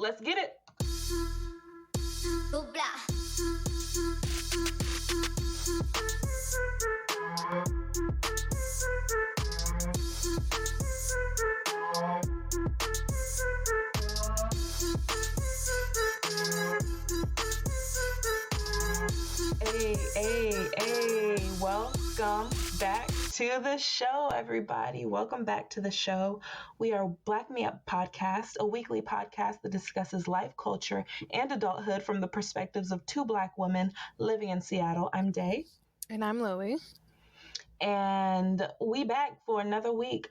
let's get it. Hey, welcome back to the show, everybody. Welcome back to the show. We are Black Me Up Podcast, a weekly podcast that discusses life, culture, and adulthood from the perspectives of two Black women living in Seattle. I'm Day. And I'm Lily. And we back for another week.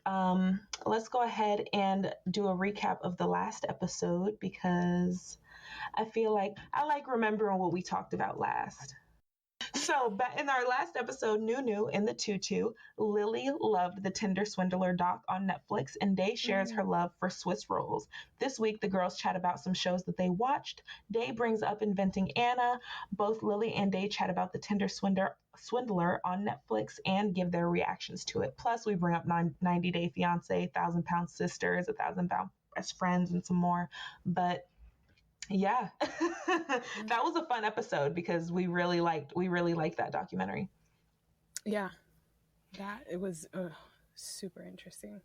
Let's go ahead and do a recap of the last episode because I feel like I like remembering what we talked about last. So in our last episode, New in the Tutu, Lily loved the Tinder Swindler doc on Netflix, and Day shares her love for Swiss rolls. This week, the girls chat about some shows that they watched. Day brings up Inventing Anna. Both Lily and Day chat about the Tinder Swindler on Netflix and give their reactions to it. Plus, we bring up 90 Day Fiance, 1,000 Pound Sisters, 1,000 Pound Best Friends, and some more. But yeah, that was a fun episode because we really liked that documentary. Yeah, it was super interesting.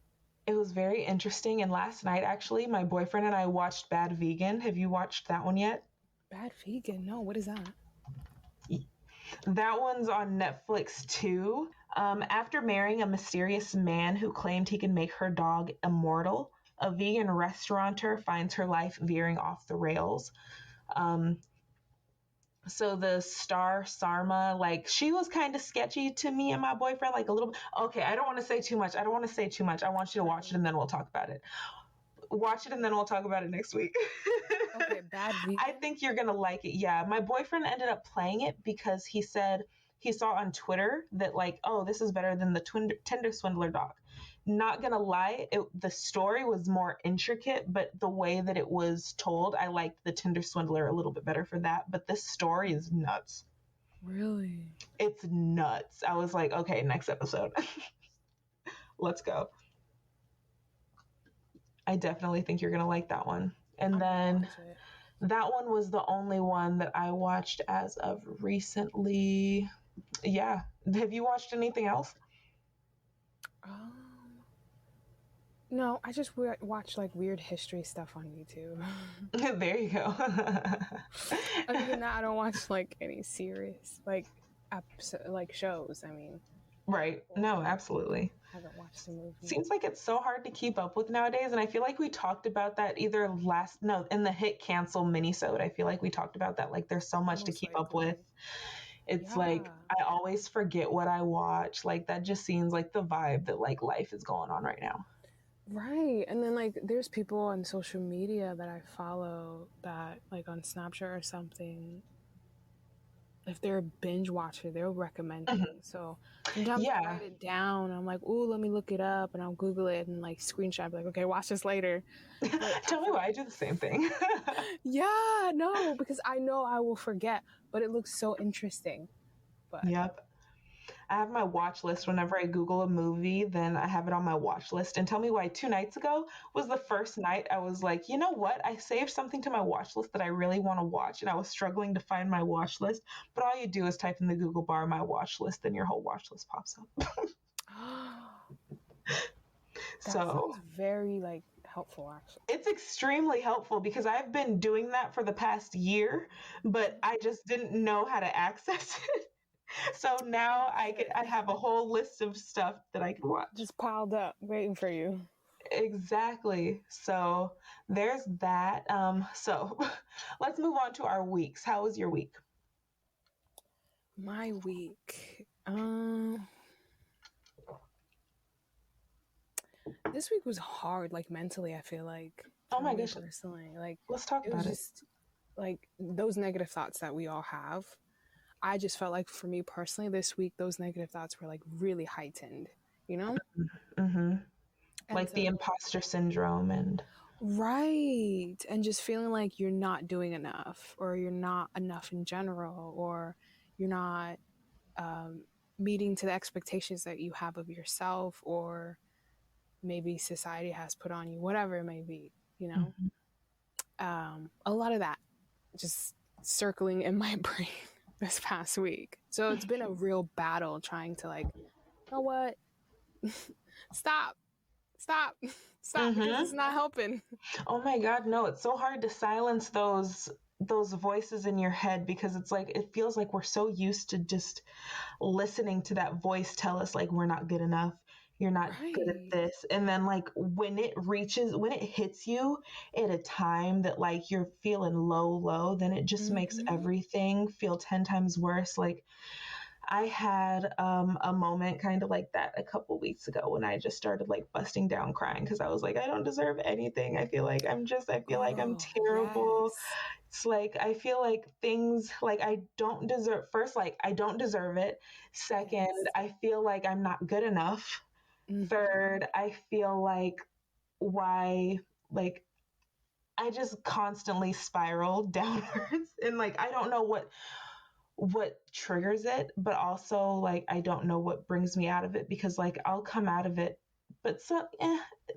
It was very interesting. And last night, actually, my boyfriend and I watched Bad Vegan. Have you watched that one yet? Bad Vegan? No, what is that? That one's on Netflix too. After marrying a mysterious man who claimed he can make her dog immortal, a vegan restaurateur finds her life veering off the rails. So the star Sarma, like, she was kind of sketchy to me and my boyfriend, like a little bit. Okay, I don't want to say too much. I want you to watch it and then we'll talk about it. Watch it and then we'll talk about it next week. Okay, Bad Vegan. I think you're going to like it. Yeah, my boyfriend ended up playing it because he said he saw on Twitter that, like, oh, this is better than the Tinder Swindler doc. Not gonna lie, the story was more intricate, but the way that it was told, I liked the Tinder Swindler a little bit better for that. But this story is nuts. Really? It's nuts. I was like, okay, next episode. Let's go. I definitely think you're gonna like that one. And then that one was the only one that I watched as of recently. Yeah. Have you watched anything else? No, I just watch like weird history stuff on YouTube. There you go. Other than that, I don't watch like any serious like shows. I mean, right? No, absolutely. I haven't watched a movie. Seems like it's so hard to keep up with nowadays, and I feel like we talked about that in the Hit Cancel minisode. I feel like we talked about that. Like, there's so much to keep up with. It's like I always forget what I watch. Like, that just seems like the vibe that like life is going on right now. Right. And then like there's people on social media that I follow that like on Snapchat or something, if they're a binge watcher, they'll recommend things. So sometimes I write it down. I'm like, ooh, let me look it up, and I'll Google it and like screenshot, like, okay, watch this later. Tell me why I do the same thing. Yeah, no, because I know I will forget, but it looks so interesting. But yep. I have my watch list. Whenever I Google a movie, then I have it on my watch list. And tell me why 2 nights ago was the first night I was like, you know what? I saved something to my watch list that I really want to watch. And I was struggling to find my watch list. But all you do is type in the Google bar, my watch list, and your whole watch list pops up. That sounds very like helpful, actually. It's extremely helpful because I've been doing that for the past year, but I just didn't know how to access it. So now I have a whole list of stuff that I can watch. Just piled up, waiting for you. Exactly. So there's that. So let's move on to our weeks. How was your week? My week. This week was hard, like mentally, I feel like. Oh my gosh. Personally. Like, let's talk about it. Just, like, those negative thoughts that we all have. I just felt like for me personally this week, those negative thoughts were like really heightened, you know? Mm-hmm. Like the imposter syndrome and... Right. And just feeling like you're not doing enough, or you're not enough in general, or you're not meeting to the expectations that you have of yourself, or maybe society has put on you, whatever it may be, you know? Mm-hmm. A lot of that just circling in my brain this past week. So it's been a real battle trying to like, you know what? Stop, because it's not helping. Oh my God, no, it's so hard to silence those voices in your head, because it's like it feels like we're so used to just listening to that voice tell us like we're not good enough, you're not good at Right. this. And then like when it hits you at a time that like you're feeling low, then it just makes everything feel 10 times worse. Like I had a moment kind of like that a couple weeks ago when I just started like busting down crying because I was like, I don't deserve anything. I feel like I'm Girl, terrible. yes. It's like I feel like things like I don't deserve. First, like I don't deserve it. Second, Yes. I feel like I'm not good enough. Third, I feel like why like I just constantly spiral downwards, and like I don't know what triggers it, but also like I don't know what brings me out of it, because like I'll come out of it, but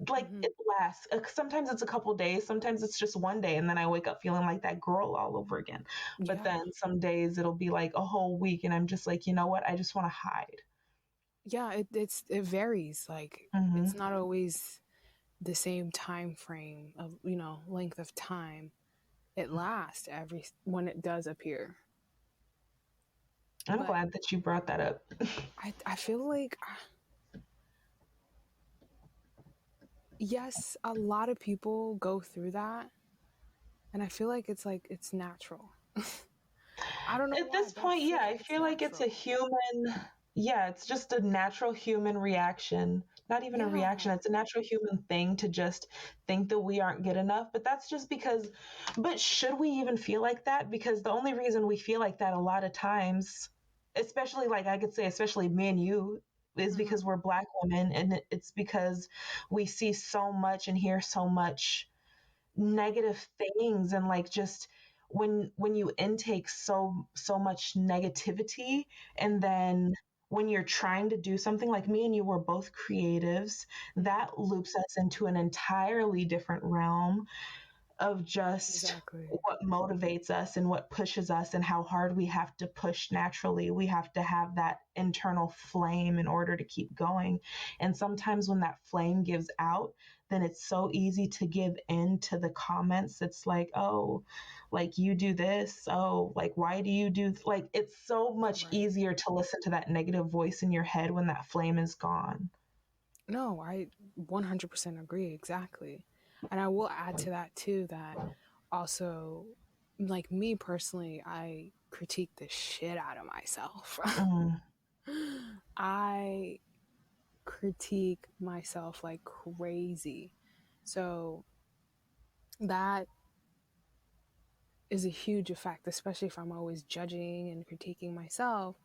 like it lasts. Sometimes it's a couple days, sometimes it's just one day, and then I wake up feeling like that girl all over again. But Yeah. then some days it'll be like a whole week, and I'm just like, you know what? I just want to hide. Yeah, it varies. Like Mm-hmm. it's not always the same time frame of, length of time. It lasts every when it does appear. I'm But glad that you brought that up. I feel like yes, a lot of people go through that, and I feel like it's natural. I don't know At why, this but I point, feel yeah, like I it's feel like it's a natural. human, yeah, it's just a natural human reaction. Not even a reaction, Yeah. it's a natural human thing to just think that we aren't good enough. But that's just because, but should we even feel like that? Because the only reason we feel like that a lot of times, especially like I could say, especially me and you, is because we're Black women, and it's because we see so much and hear so much negative things, and like just when you intake so much negativity, and then when you're trying to do something, like me and you were both creatives, that loops us into an entirely different realm of just Exactly. what motivates us and what pushes us, and how hard we have to push naturally. We have to have that internal flame in order to keep going. And sometimes when that flame gives out, then it's so easy to give in to the comments. It's like, oh, like you do this. Oh, like why do you do like it's so much Right. easier to listen to that negative voice in your head when that flame is gone. No, I 100% agree. Exactly. And I will add to that too that also, like me personally, I critique the shit out of myself. Mm, I critique myself like crazy. So that is a huge effect, especially if I'm always judging and critiquing myself.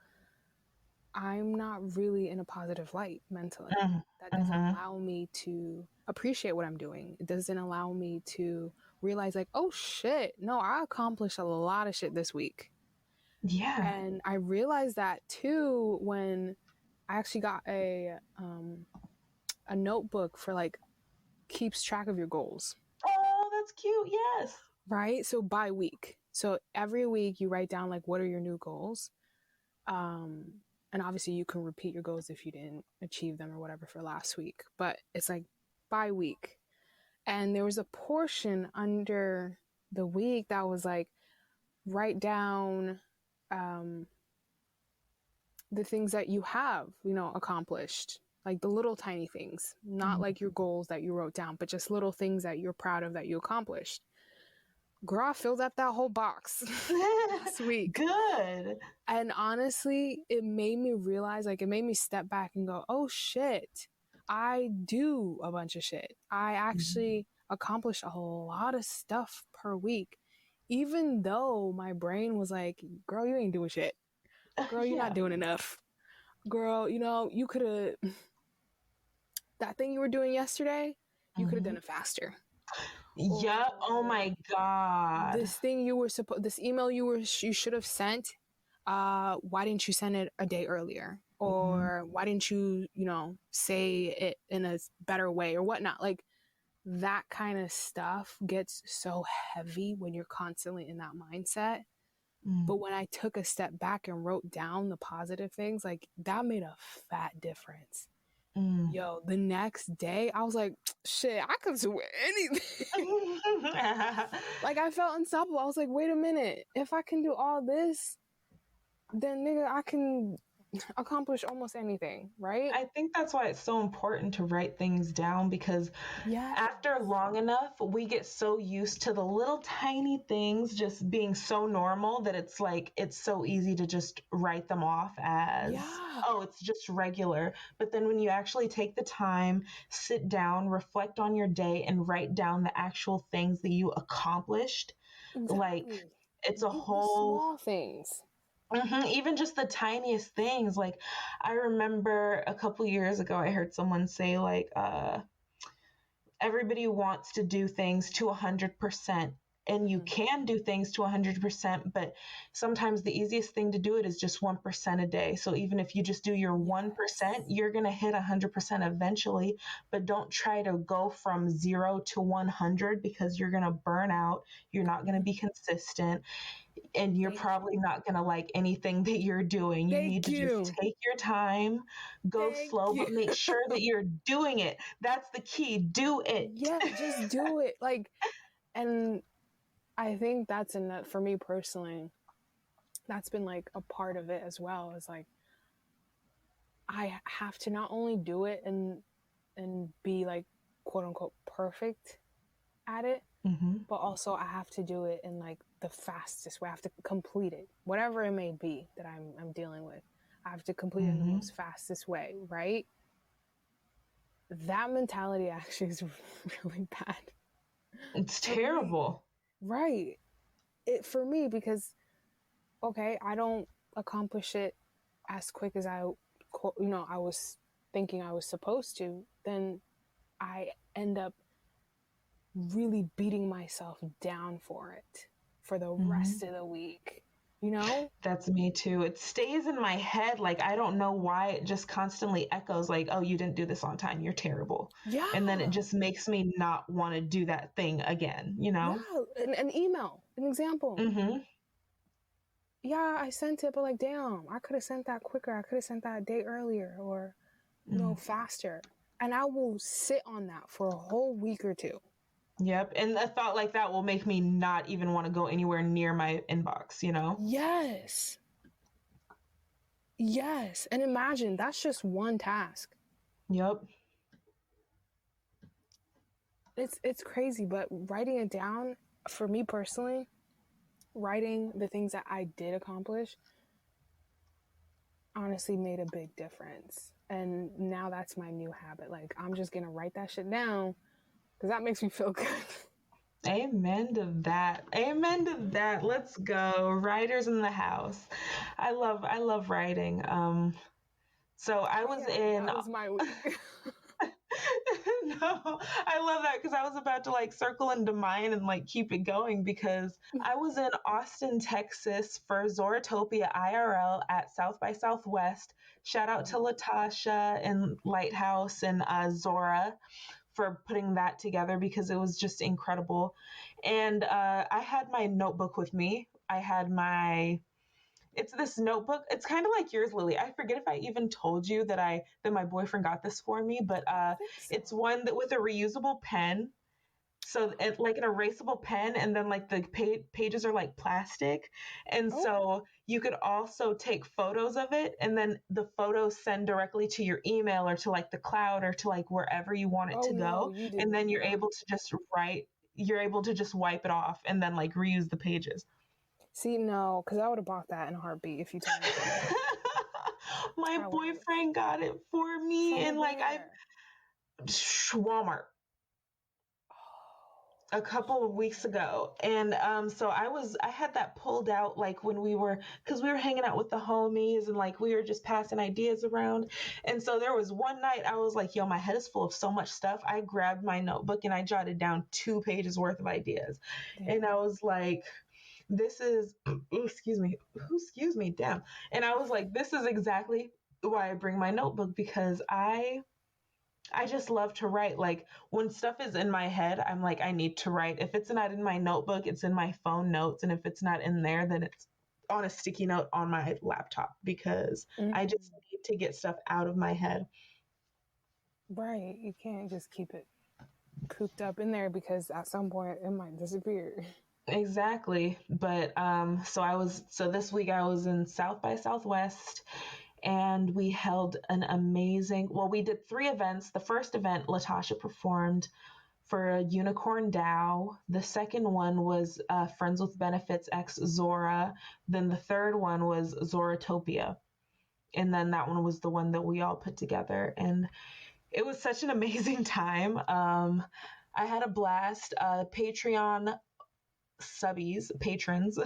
I'm not really in a positive light mentally. mm, That doesn't mm-hmm. allow me to appreciate what I'm doing. It doesn't allow me to realize, like, oh shit, no, I accomplished a lot of shit this week. Yeah. And I realized that too when I actually got a notebook for like keeps track of your goals, Oh, that's cute. Yes. right? So by week. So every week you write down like what are your new goals. Um, and obviously you can repeat your goals if you didn't achieve them or whatever for last week, but it's like by week. And there was a portion under the week that was like write down um, the things that you have, accomplished, like the little tiny things, not Mhm. like your goals that you wrote down, but just little things that you're proud of that you accomplished. Girl, I filled up that whole box last week. Good. And honestly, it made me realize, like, it made me step back and go, oh shit, I do a bunch of shit. I actually accomplish a lot of stuff per week, even though my brain was like, girl, you ain't doing shit. Girl, you're not Yeah. doing enough. Girl, you could have, that thing you were doing yesterday, you could have Hmm. done it faster. Yeah. Oh Or my God. this email you should have sent, why didn't you send it a day earlier, Hmm. or why didn't you say it in a better way or whatnot. Like that kind of stuff gets so heavy when you're constantly in that mindset. But when I took a step back and wrote down the positive things, like that made a fat difference. Yo, the next day I was like, shit, I could do anything. Like I felt unstoppable. I was like, wait a minute, if I can do all this, then nigga, I can accomplish almost anything, right? I think that's why it's so important to write things down, because after long enough, we get so used to the little tiny things just being so normal that it's like, it's so easy to just write them off as, oh, it's just regular. But then when you actually take the time, sit down, reflect on your day, and write down the actual things that you accomplished, like it's a whole... The small things. Even just the tiniest things. Like, I remember a couple years ago, I heard someone say, like, everybody wants to do things to 100%, and you can do things to 100%, but sometimes the easiest thing to do it is just 1% a day. So even if you just do your 1%, you're going to hit 100% eventually, but don't try to go from 0 to 100, because you're going to burn out. You're not going to be consistent, and you're probably not going to like anything that you're doing. You need to just take your time, go slow, but make sure that you're doing it. That's the key. Do it. Yeah, just do it. Like, and I think that's enough for me personally. That's been like a part of it as well. Is like, I have to not only do it and be like, quote unquote, perfect at it, but also I have to do it in like the fastest way. I have to complete it, whatever it may be that I'm dealing with. I have to complete it in the most fastest way, right? That mentality actually is really bad. It's terrible. Right. It for me, because okay, I don't accomplish it as quick as I was thinking I was supposed to, then I end up really beating myself down for it for the rest of the week, you know? That's me too. It stays in my head. Like, I don't know why it just constantly echoes like, oh, you didn't do this on time, you're terrible. Yeah. And then it just makes me not want to do that thing again, you know? Yeah. An email, an example. Yeah, I sent it, but like, damn, I could have sent that quicker. I could have sent that a day earlier, or faster. And I will sit on that for a whole week or two. Yep. And a thought like that will make me not even want to go anywhere near my inbox, you know? Yes. Yes. And imagine that's just one task. Yep. It's crazy, but writing it down, for me personally, writing the things that I did accomplish honestly made a big difference. And now that's my new habit. Like, I'm just going to write that shit down because that makes me feel good. Amen to that. Amen to that. Let's go. Writers in the house. I love writing. So I was in... That was my week. No, I love that, because I was about to like circle into mine and like keep it going, because I was in Austin, Texas for Zoratopia IRL at South by Southwest. Shout out to Latasha and Lighthouse and Zora for putting that together, because it was just incredible. And I had my notebook with me. I had it's this notebook. It's kind of like yours, Lily. I forget if I even told you that my boyfriend got this for me, but it's one that with a reusable pen. So it's like an erasable pen, and then like the pages are like plastic. And so you could also take photos of it, and then the photos send directly to your email or to like the cloud or to like wherever you want it to go. And then you're able to just wipe it off and then like reuse the pages. See, no, because I would have bought that in a heartbeat if you told me that. My boyfriend got it for me, and like Walmart a couple of weeks ago. And so I had that pulled out like when because we were hanging out with the homies and like we were just passing ideas around. And so there was one night I was like, yo, my head is full of so much stuff. I grabbed my notebook and I jotted down 2 pages worth of ideas. And I was like, this is, excuse me, damn. And I was like, this is exactly why I bring my notebook, because I I just love to write. Like when stuff is in my head, I'm like, I need to write. If it's not in my notebook, it's in my phone notes. And if it's not in there, then it's on a sticky note on my laptop because I just need to get stuff out of my head. Right. You can't just keep it cooped up in there because at some point it might disappear. Exactly. But so this week I was in South by Southwest and we held an amazing, well, we did 3 events. The first event, Latasha performed for a Unicorn DAO. The second one was Friends with Benefits X Zora. Then the third one was Zoratopia. And then that one was the one that we all put together. And it was such an amazing time. I had a blast. Patreon patrons,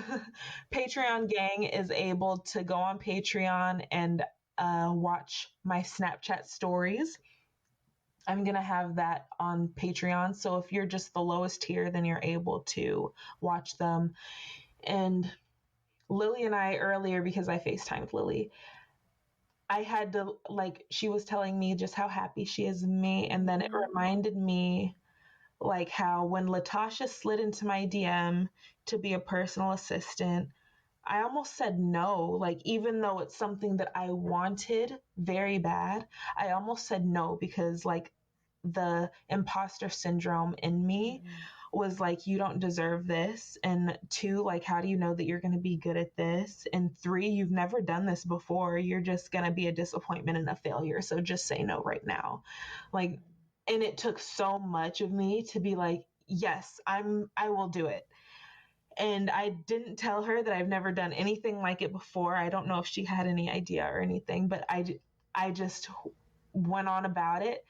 Patreon gang is able to go on Patreon and watch my Snapchat stories. I'm going to have that on Patreon. So if you're just the lowest tier, then you're able to watch them. And Lily and I earlier, because I FaceTimed Lily, I had to, like, she was telling me just how happy she is with me. And then it reminded me, like, how when Latasha slid into my DM to be a personal assistant, I almost said no. Like, even though it's something that I wanted very bad, I almost said no because, like, the imposter syndrome in me was like, you don't deserve this. And 2, like, how do you know that you're going to be good at this? And 3, you've never done this before. You're just going to be a disappointment and a failure. So just say no right now. Like, and it took so much of me to be like, yes, I will do it. And I didn't tell her that I've never done anything like it before. I don't know if she had any idea or anything, but I just went on about it.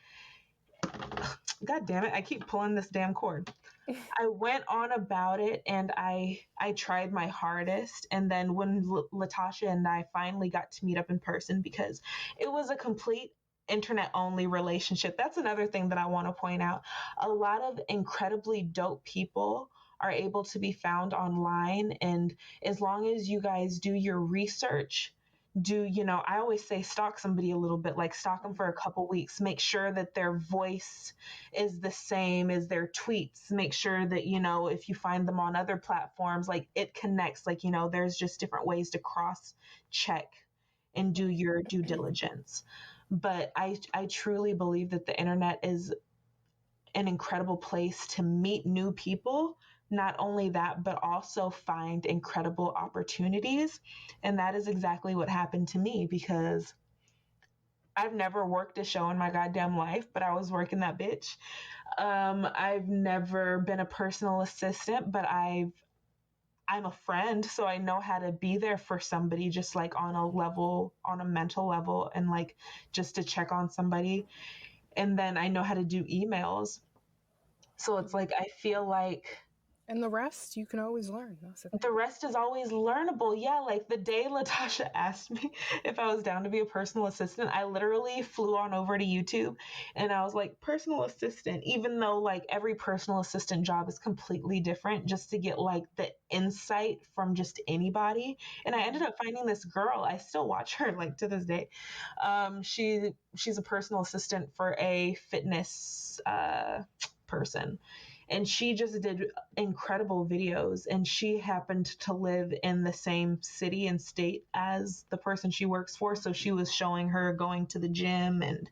God damn it, I keep pulling this damn cord. I went on about it and I tried my hardest. And then when Latasha and I finally got to meet up in person, because it was a complete internet only relationship. That's another thing that I want to point out. A lot of incredibly dope people are able to be found online. And as long as you guys do your research, I always say stalk somebody a little bit, like stalk them for a couple weeks, make sure that their voice is the same as their tweets, make sure that, if you find them on other platforms, like it connects, like, there's just different ways to cross check and do your due diligence. But I truly believe that the internet is an incredible place to meet new people. Not only that, but also find incredible opportunities. And that is exactly what happened to me because I've never worked a show in my goddamn life, but I was working that bitch. I've never been a personal assistant, but I'm a friend, so I know how to be there for somebody just like on a mental level, and like just to check on somebody. And then I know how to do emails. So it's like, I feel like And the rest you can always learn. the rest is always learnable. Yeah, like the day Latasha asked me if I was down to be a personal assistant, I literally flew on over to YouTube and I was like, personal assistant, even though like every personal assistant job is completely different, just to get like the insight from just anybody. And I ended up finding this girl. I still watch her like to this day. She's a personal assistant for a fitness person. And she just did incredible videos, and she happened to live in the same city and state as the person she works for. So she was showing her going to the gym and,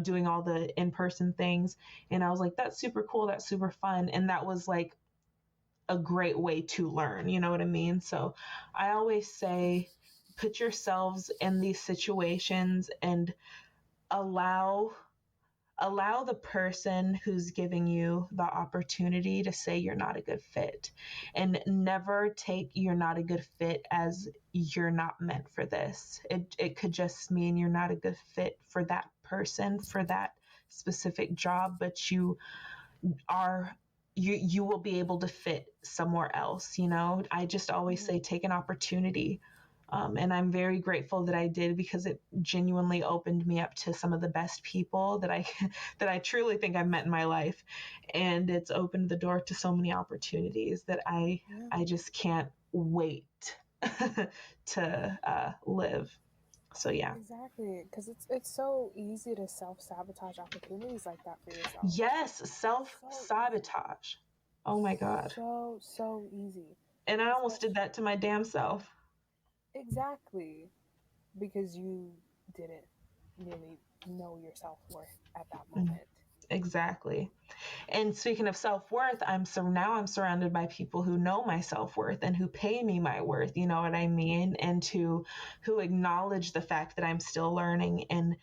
doing all the in-person things. And I was like, that's super cool. That's super fun. And that was like a great way to learn. You know what I mean? So I always say, put yourselves in these situations and allow the person who's giving you the opportunity to say you're not a good fit, and never take you're not a good fit as you're not meant for this. It could just mean you're not a good fit for that person, for that specific job, but you will be able to fit somewhere else. I just always say take an opportunity. And I'm very grateful that I did, because it genuinely opened me up to some of the best people that I truly think I've met in my life. And it's opened the door to so many opportunities that I just can't wait to live. So yeah. Exactly, because it's so easy to self-sabotage opportunities like that for yourself. Yes, self-sabotage. Oh my God. So easy. And I almost Especially, did that to my damn self. exactly, because you didn't really know your self-worth at that moment. Exactly. And speaking of self-worth, I'm surrounded by people who know my self-worth and who pay me my worth, you know what I mean? And who acknowledge the fact that I'm still learning and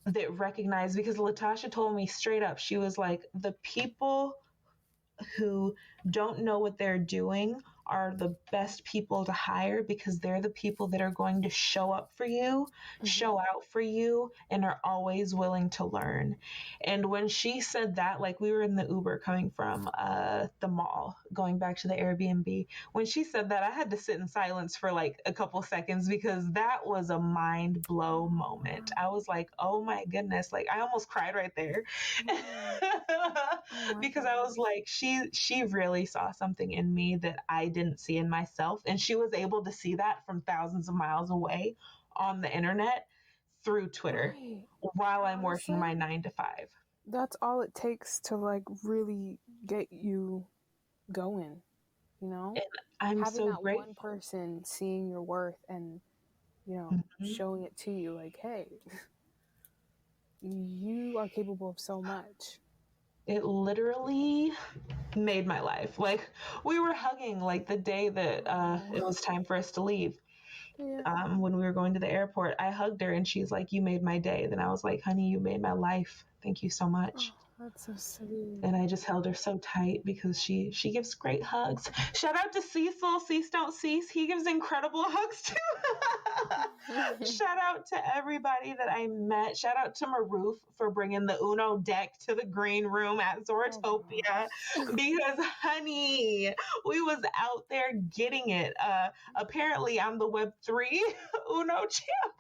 that recognize, because Latasha told me straight up, she was like, the people who don't know what they're doing are the best people to hire, because they're the people that are going to show up for you, show out for you, and are always willing to learn. And when she said that, like, we were in the Uber coming from the mall, going back to the Airbnb. When she said that, I had to sit in silence for like a couple seconds, because that was a mind blow moment. I was like, oh my goodness, like I almost cried right there. Because I was like, she really saw something in me that I didn't see in myself, and she was able to see that from thousands of miles away on the internet through Twitter, Right. while I'm Honestly, working my 9 to 5. that's all it takes to like really get you going, you know? And I'm Having so that grateful. one person seeing your worth and, you know, showing it to you like, hey, you are capable of so much. It literally made my life. Like, we were hugging like the day that it was time for us to leave. Yeah. When we were going to the airport, I hugged her and she's like, you made my day. Then I was like, honey, you made my life. Thank you so much. Oh, that's so sweet. And I just held her so tight, because she gives great hugs. Shout out to Cecil, Cease Don't Cease. He gives incredible hugs too. Shout out to everybody that I met. Shout out to Maroof for bringing the Uno deck to the green room at Zoratopia, because honey, we was out there getting it. Apparently I'm the Web3 Uno champ.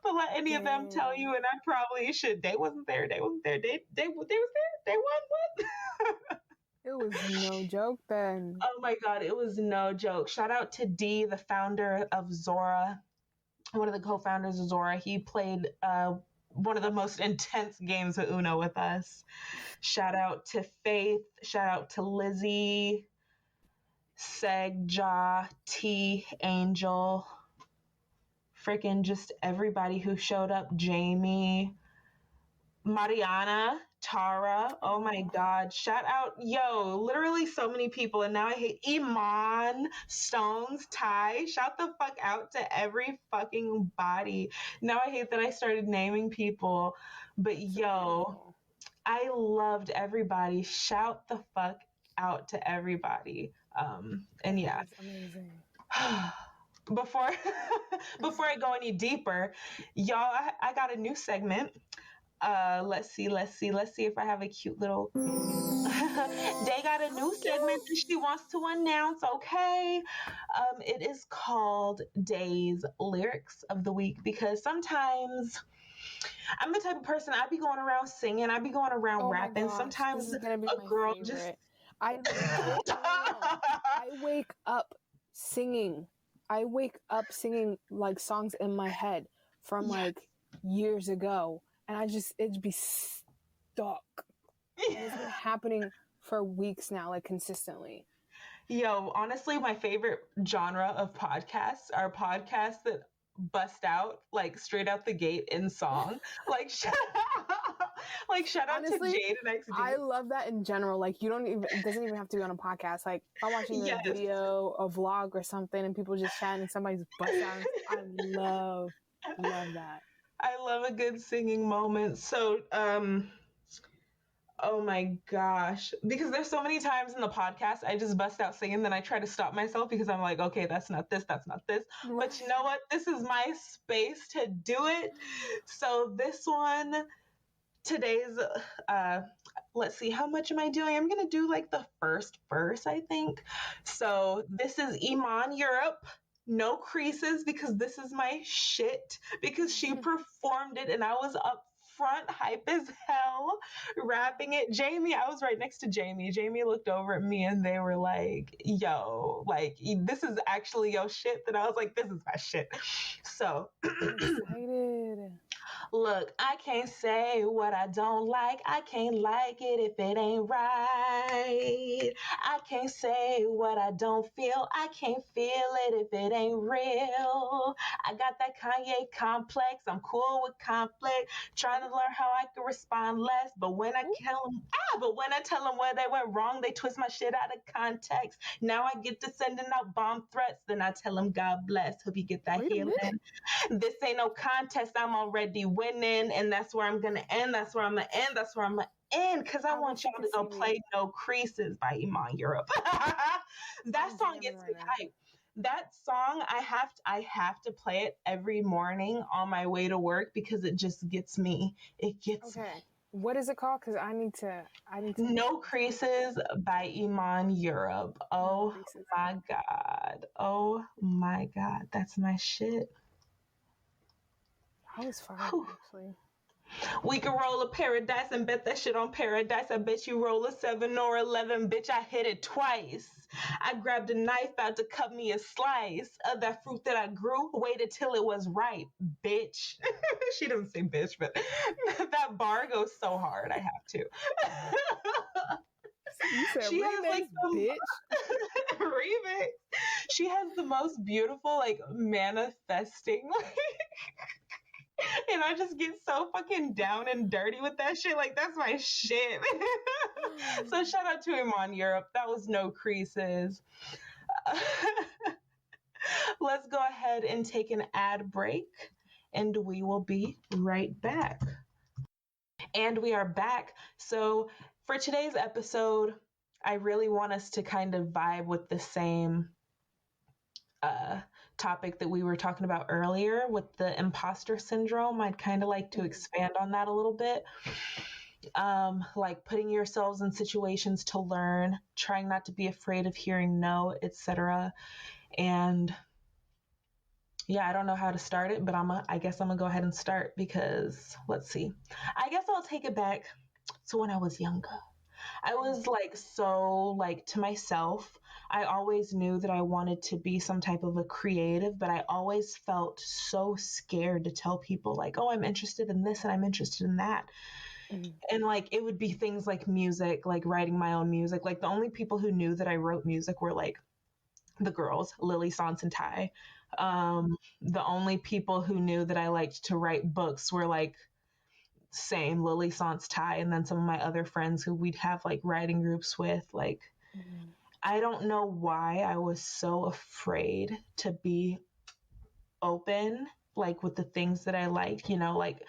But let any of them tell you, and I probably should. They wasn't there. They was there. They was there. They won what? It was no joke then. Oh my God, it was no joke. Shout out to D, the founder of Zora, one of the co-founders of Zora. He played one of the most intense games of Uno with us. Shout out to Faith. Shout out to Lizzie, Segja, T, Angel, freaking just everybody who showed up. Jamie, Mariana, Tara, oh my God. Shout out, yo, literally so many people. And now I hate Iman, Stones, Ty. Shout the fuck out to every fucking body. Now I hate that I started naming people, but yo, I loved everybody. Shout the fuck out to everybody. And yeah. Amazing. Before I go any deeper, y'all, I got a new segment. Let's see if I have a cute little they got a new segment that she wants to announce. Okay. It is called DAE'S Lyrics of the Week, because sometimes I'm the type of person, I be going around singing, I be going around rapping. Sometimes this is gonna be a my girl favorite. just I wake up singing. I wake up singing like songs in my head from like years ago, and it'd be stuck. And it's been happening for weeks now, like consistently. Yo, honestly, my favorite genre of podcasts are podcasts that bust out like straight out the gate in song. Like shout out Honestly, to Jade and XD. I love that in general. Like it doesn't even have to be on a podcast. Like if I'm watching a video, a vlog or something, and people just chatting and somebody's bust out. I love that. I love a good singing moment. So oh my gosh, because there's so many times in the podcast I just bust out singing, then I try to stop myself because I'm like, okay, that's not this. But you know what? This is my space to do it. So this one, today's let's see, how much am I doing? I'm gonna do like the first verse, I think. So this is Iman Europe, no creases, because this is my shit, because she performed it and I was up front hype as hell, rapping it. Jamie, I was right next to Jamie. Jamie looked over at me and they were like, yo, like, this is actually your shit. And I was like, this is my shit. So I'm excited. look, I can't say what I don't like. I can't like it if it ain't right. I can't say what I don't feel. I can't feel it if it ain't real. I got that Kanye complex. I'm cool with conflict. Trying to learn how I can respond less. But when I tell them where they went wrong, they twist my shit out of context. Now I get to sending out bomb threats. Then I tell them God bless. Hope you get that healing. This ain't no contest. I'm already winning, and that's where I'm gonna end. That's where I'm gonna end. That's where I'm gonna end. Because I want y'all to go play No Creases by Iman Europe. That song gets me hyped. That song, I have to play it every morning on my way to work because it just gets me. It gets me. What is it called? Because I need to. No Creases by Iman Europe. Oh my God. Oh my God. That's my shit. I was fine, actually. We can roll a paradise and bet that shit on paradise. I bet you roll a 7 or 11. Bitch, I hit it twice. I grabbed a knife out to cut me a slice of that fruit that I grew. Waited till it was ripe, bitch. She doesn't say bitch, but that bar goes so hard. I have to. You said she remix, has like bitch. Remix. She has the most beautiful, like, manifesting, and I just get so fucking down and dirty with that shit. Like, that's my shit. So shout out to Iman Europe. That was No Creases. Let's go ahead and take an ad break, and we will be right back. And we are back. So for today's episode, I really want us to kind of vibe with the same topic that we were talking about earlier with the imposter syndrome. I'd kind of like to expand on that a little bit. Like putting yourselves in situations to learn, trying not to be afraid of hearing no, etc. And yeah, I don't know how to start it, but I guess I'm gonna go ahead and start because let's see. I guess I'll take it back to when I was younger. I was like so like to myself. I always knew that I wanted to be some type of a creative, but I always felt so scared to tell people like, oh, I'm interested in this and I'm interested in that. And like it would be things like music, like writing my own music. Like the only people who knew that I wrote music were like the girls, Lily, Sans, and Ty. The only people who knew that I liked to write books were like same Lily, Sans, Ty, and then some of my other friends who we'd have like writing groups with. Like, I don't know why I was so afraid to be open, like with the things that I like, you know, like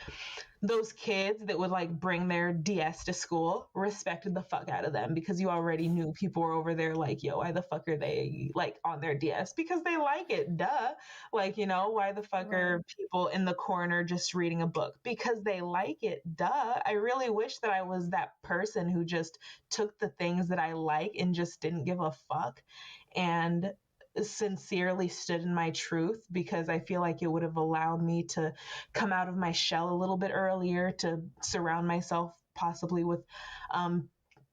those kids that would like bring their DS to school, respected the fuck out of them because you already knew people were over there like, yo, why the fuck are they like on their DS? Because they like it, duh. Like, you know, why the fuck are people in the corner just reading a book? Because they like it, duh. I really wish that I was that person who just took the things that I like and just didn't give a fuck and sincerely stood in my truth, because I feel like it would have allowed me to come out of my shell a little bit earlier, to surround myself possibly with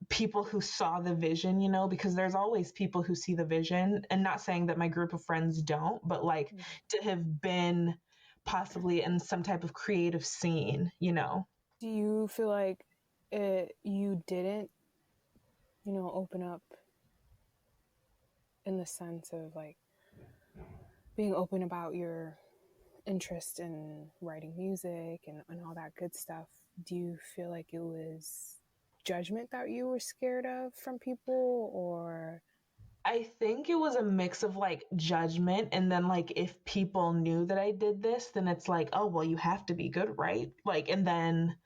people who saw the vision, you know, because there's always people who see the vision, and not saying that my group of friends don't, but like to have been possibly in some type of creative scene, you know. Do you feel like you didn't, you know, open up in the sense of like being open about your interest in writing music and all that good stuff? Do you feel like it was judgment that you were scared of from people, or? I think it was a mix of like judgment, and then like if people knew that I did this, then it's like, oh well, you have to be good, right? Like, and then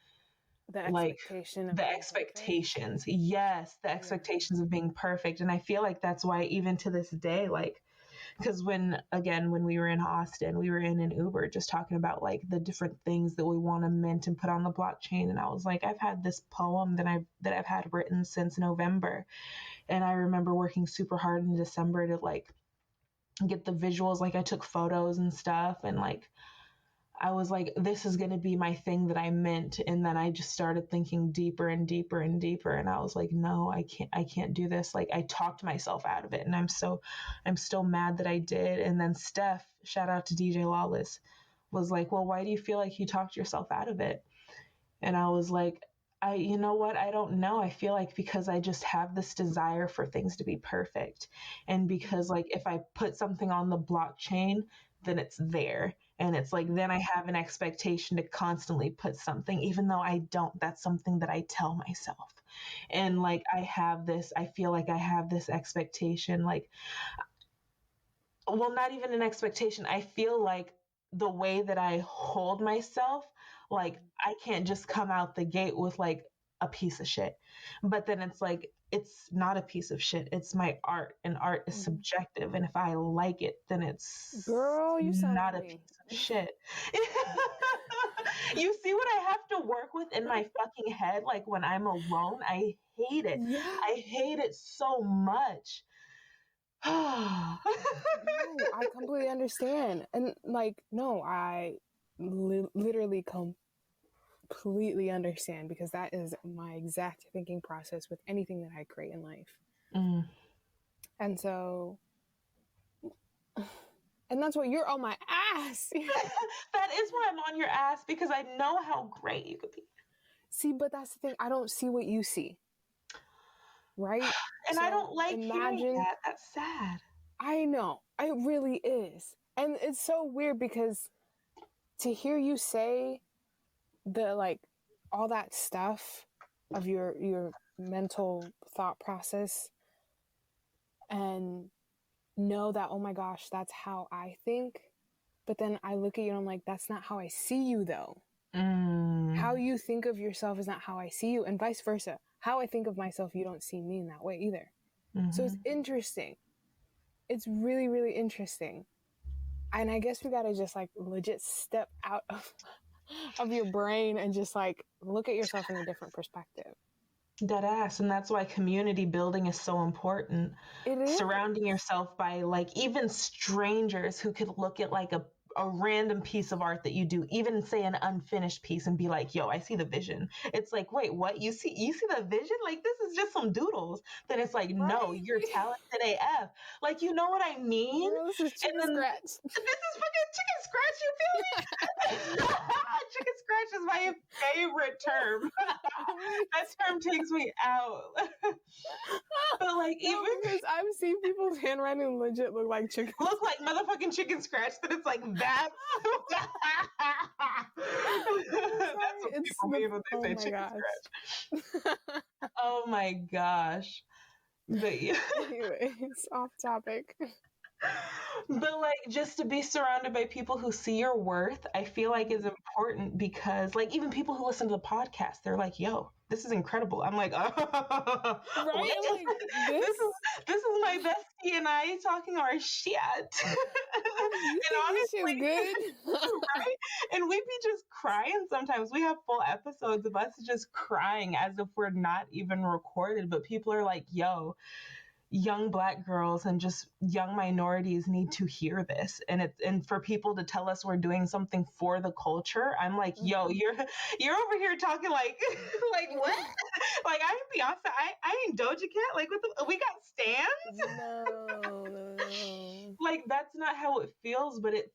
the expectation of the expectations perfect. Yes, the expectations of being perfect. And I feel like that's why even to this day, like, because when we were in Austin, we were in an Uber just talking about like the different things that we want to mint and put on the blockchain, and I was like, I've had this poem that I've had written since November, and I remember working super hard in December to like get the visuals. Like I took photos and stuff, and like I was like, this is going to be my thing that I meant. And then I just started thinking deeper and deeper and deeper. And I was like, no, I can't do this. Like, I talked myself out of it. And I'm still mad that I did. And then Steph, shout out to DJ Lawless, was like, well, why do you feel like you talked yourself out of it? And I was like, you know what? I don't know. I feel like because I just have this desire for things to be perfect. And because like, if I put something on the blockchain, then it's there. And it's like, then I have an expectation to constantly put something, even though I don't. That's something that I tell myself. And like, I feel like I have this expectation, like, well, not even an expectation. I feel like the way that I hold myself, like, I can't just come out the gate with like a piece of shit. But then it's like, it's not a piece of shit. It's my art, and art is subjective. And if I like it, then it's Girl, you sound not like a me. piece of shit. You see what I have to work with in my fucking head? Like when I'm alone, I hate it. Yeah. I hate it so much. No, I completely understand. And like, no, I literally completely understand, because that is my exact thinking process with anything that I create in life. And so, and that's why you're on my ass. That is why I'm on your ass, because I know how great you could be. See, but that's the thing. I don't see what you see. Right? And so I don't like hearing that. That's sad. I know. It really is. And it's so weird, because to hear you say the, like, all that stuff of your mental thought process, and know that, oh my gosh, that's how I think. But then I look at you and I'm like, that's not how I see you though. How you think of yourself is not how I see you, and vice versa. How I think of myself, you don't see me in that way either. So it's interesting. It's really, really interesting. And I guess we gotta just like legit step out of your brain and just like look at yourself in a different perspective. Dead ass. And that's why community building is so important. It is. Surrounding yourself by like even strangers who could look at like a random piece of art that you do, even say an unfinished piece, and be like, yo, I see the vision. It's like, wait, what? You see the vision? Like, this is just some doodles. Then it's like, no, you're talented AF. Like, you know what I mean? Girl, this is chicken scratch. This is fucking chicken scratch, you feel me? Chicken scratch is my favorite term. That term takes me out. But like, no, even because I've seen people's handwriting legit look like chicken. Look like motherfucking chicken scratch. That it's like that. That's what people mean when they say chicken scratch. Oh my gosh. But yeah. Anyways, off topic. But like, just to be surrounded by people who see your worth, I feel like is important, because like even people who listen to the podcast, they're like, yo, this is incredible. I'm like, right? Like, this is my bestie and I talking our shit. You and honestly, good. Right? And we be just crying sometimes. We have full episodes of us just crying as if we're not even recorded, but people are like, yo, young Black girls and just young minorities need to hear this. And for people to tell us we're doing something for the culture, I'm like, yo, you're over here talking like like what? Like I'm Beyonce, I ain't Doja Cat. Like what we got stands? No. Like that's not how it feels, but it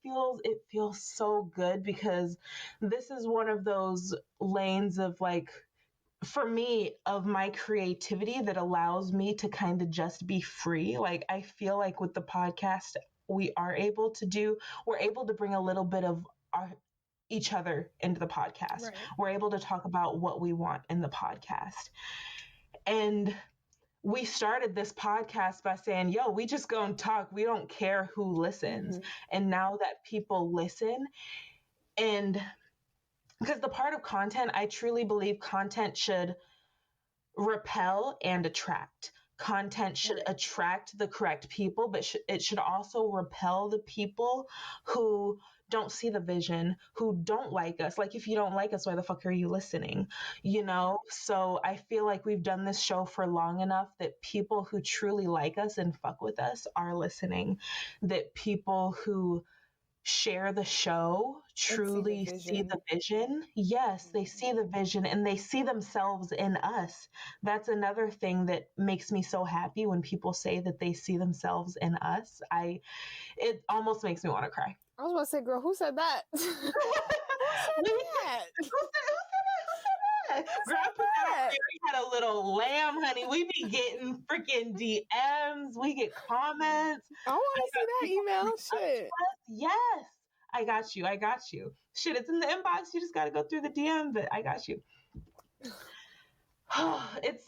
feels so good, because this is one of those lanes of like, for me, of my creativity that allows me to kind of just be free. Like I feel like with the podcast, we're able to bring a little bit of each other into the podcast. Right. We're able to talk about what we want in the podcast. And we started this podcast by saying, yo, we just go and talk. We don't care who listens. And now that people listen, and because the part of content, I truly believe content should repel and attract. Content should attract the correct people, but it should also repel the people who don't see the vision, who don't like us. Like, if you don't like us, why the fuck are you listening? You know? So I feel like we've done this show for long enough that people who truly like us and fuck with us are listening. That people who share the show truly see the vision. Yes, they see the vision and they see themselves in us. That's another thing that makes me so happy when people say that they see themselves in us. It almost makes me want to cry. I was about to say, girl, who said that? Who said that? Girl, I put that on there. We had a little lamb, honey. We be getting freaking DMs. We get comments. I want to see that email. Shit. Yes. I got you. Shit, it's in the inbox. You just got to go through the DM, but I got you. It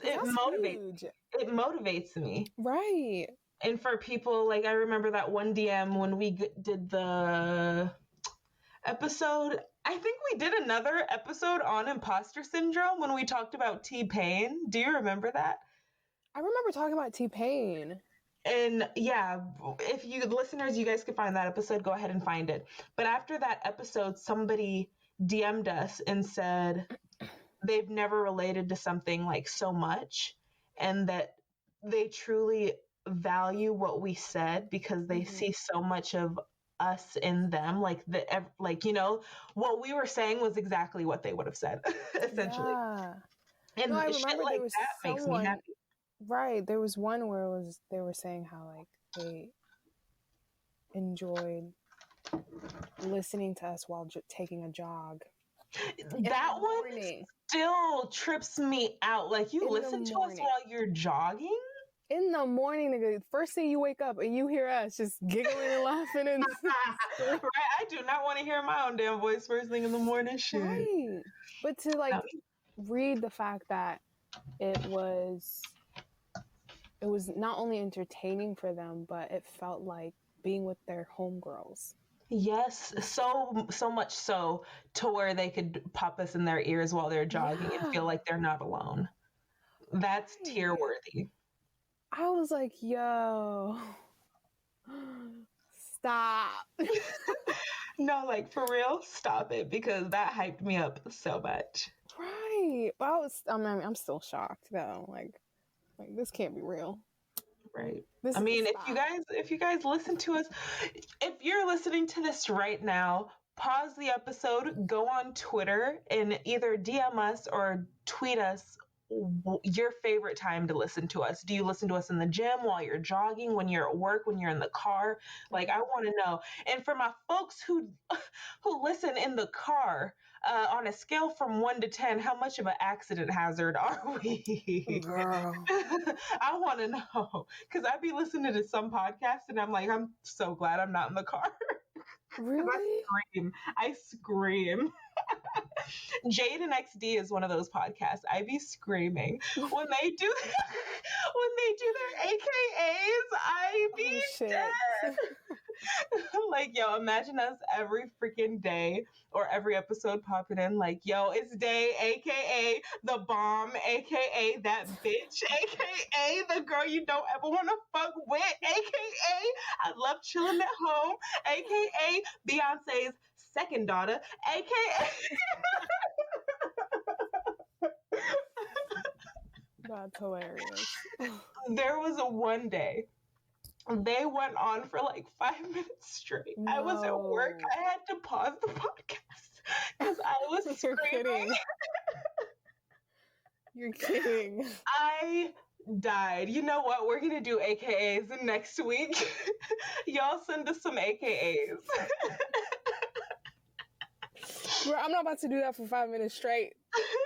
motivates me. Right. And for people, like, I remember that one DM when we did the episode. I think we did another episode on imposter syndrome when we talked about T-Pain. Do you remember that? I remember talking about T-Pain. And yeah, if you listeners, you guys could find that episode, go ahead and find it. But after that episode, somebody DM'd us and said they've never related to something like so much, and that they truly value what we said because they see so much of us in them. Like what we were saying was exactly what they would have said, essentially. Yeah. And I remember like that makes me happy. Right. There was one where they were saying how like they enjoyed listening to us while taking a jog. That one still trips me out. Like, you listen to us while you're jogging? In the morning, nigga, first thing you wake up and you hear us just giggling and laughing. And right? I do not want to hear my own damn voice first thing in the morning. Shit. Right. But to like read the fact that it was not only entertaining for them, but it felt like being with their homegirls. Yes, so much so to where they could pop us in their ears while they're jogging and feel like they're not alone. That's tear worthy. I was like, yo, stop. No, like, for real, stop it, because that hyped me up so much. Right. But I'm still shocked though. Like this can't be real. Right. I mean, if you guys listen to us, if you're listening to this right now, pause the episode, go on Twitter and either DM us or tweet us your favorite time to listen to us. Do you listen to us in the gym, while you're jogging, when you're at work, when you're in the car? Like, I want to know. And for my folks who listen in the car, on a scale from 1 to 10, how much of an accident hazard are we? Girl. I want to know, because I be listening to some podcasts and I'm like, I'm so glad I'm not in the car. Really? I scream. Jade and XD is one of those podcasts. I be screaming when they do their AKAs. I be dead. Like, yo, imagine us every freaking day or every episode popping in like, yo, it's Day, aka the bomb, aka that bitch, aka the girl you don't ever want to fuck with, aka I love chilling at home, aka Beyonce's second daughter, aka That's hilarious. There was one day they went on for like 5 minutes straight. No. I was at work. I had to pause the podcast because I was screaming. You're kidding. I died. You know what? We're going to do AKAs next week. Y'all send us some AKAs. Bro, I'm not about to do that for 5 minutes straight.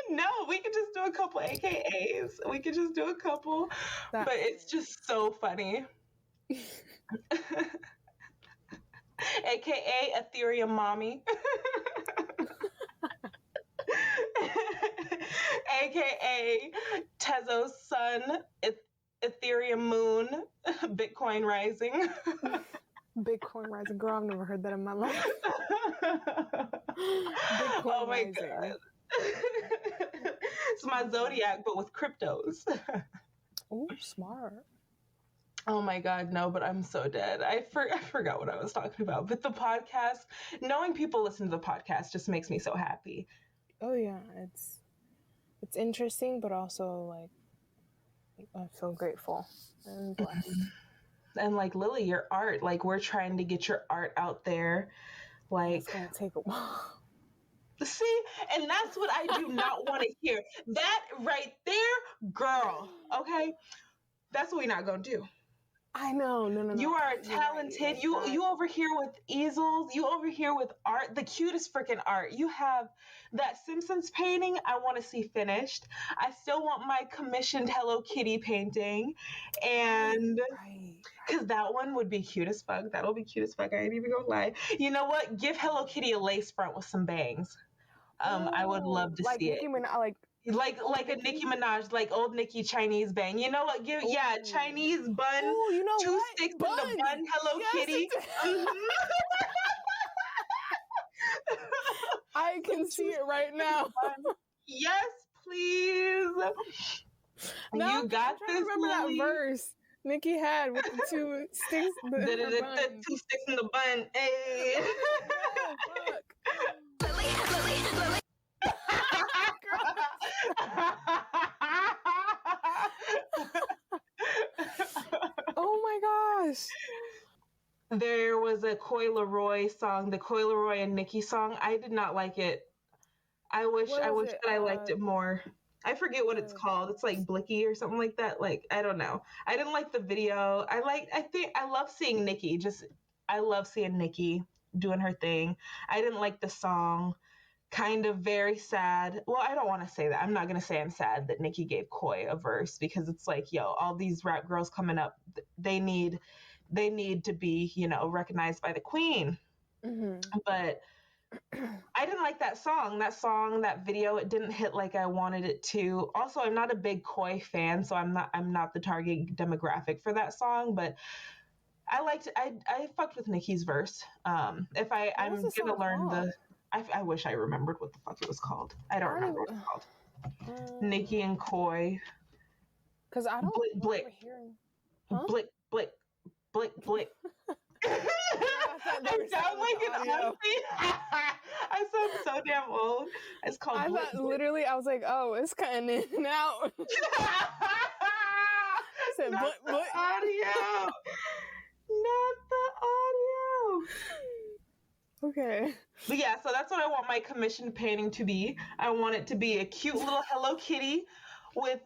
No, we could just do a couple AKAs. But it's just so funny. AKA Ethereum Mommy. AKA Tezo's son, Ethereum Moon, Bitcoin Rising. Bitcoin Rising. Girl, I've never heard that in my life. Oh my God. It's my zodiac, but with cryptos. Oh, smart. Oh my God, no, but I'm so dead. I forgot what I was talking about. But the podcast, knowing people listen to the podcast just makes me so happy. Oh yeah, it's interesting, but also like I feel grateful and blessed. And like, Lily, your art, like, we're trying to get your art out there Like, it's gonna take a while. See, and that's what I do not want to hear. That right there, girl. Okay, that's what we're not gonna do. I know, no. You are You're talented. right. Like You over here with easels. You over here with art, the cutest freaking art. You have that Simpsons painting. I want to see finished. I still want my commissioned Hello Kitty painting, and right. because that one would be cute as fuck. That'll be cute as fuck. I ain't even gonna lie. You know what? Give Hello Kitty a lace front with some bangs. I would love to like see Nicki it. Minaj, Like a Nicki Minaj, like old Nicki Chinese bang. You know what? Yeah, Chinese bun. Oh, you know 2 what? sticks in the Buns. bun. Hello Yes, Kitty. I can see it right now. Yes, please. Now You got I'm trying this, to remember Louie. that verse Nicki had with the 2 sticks. The 2 sticks in the bun. Hey. No, fuck. Oh my gosh. There was a Coi Leroy song, the Coi Leroy and Nicki song. I did not like it. I wish that I liked it more. I forget what it's called. It's like Blicky or something like that. Like, I don't know. I didn't like the video. I love seeing Nicki. I love seeing Nicki doing her thing. I didn't like the song. Kind of very sad. Well, I don't want to say that. I'm not going to say I'm sad that Nicki gave Coi a verse, because it's like, yo, all these rap girls coming up, they need to be, recognized by the queen. Mm-hmm. But I didn't like that song, that video. It didn't hit like I wanted it to. Also, I'm not a big Coi fan, so I'm not the target demographic for that song, but I fucked with Nicki's verse. I'm gonna learn I wish I remembered what the fuck it was called. I don't remember what it's called. Nicki and Coi. Because I don't remember hearing. Huh? Blick, blick, blick, blick. I sound like an auntie. I sound so damn old. It's called Blick, thought literally, I was like, oh, it's cutting in and out. I said, not blick, blick. Audio. Not the audio. Okay. But yeah, so that's what I want my commissioned painting to be. I want it to be a cute little Hello Kitty with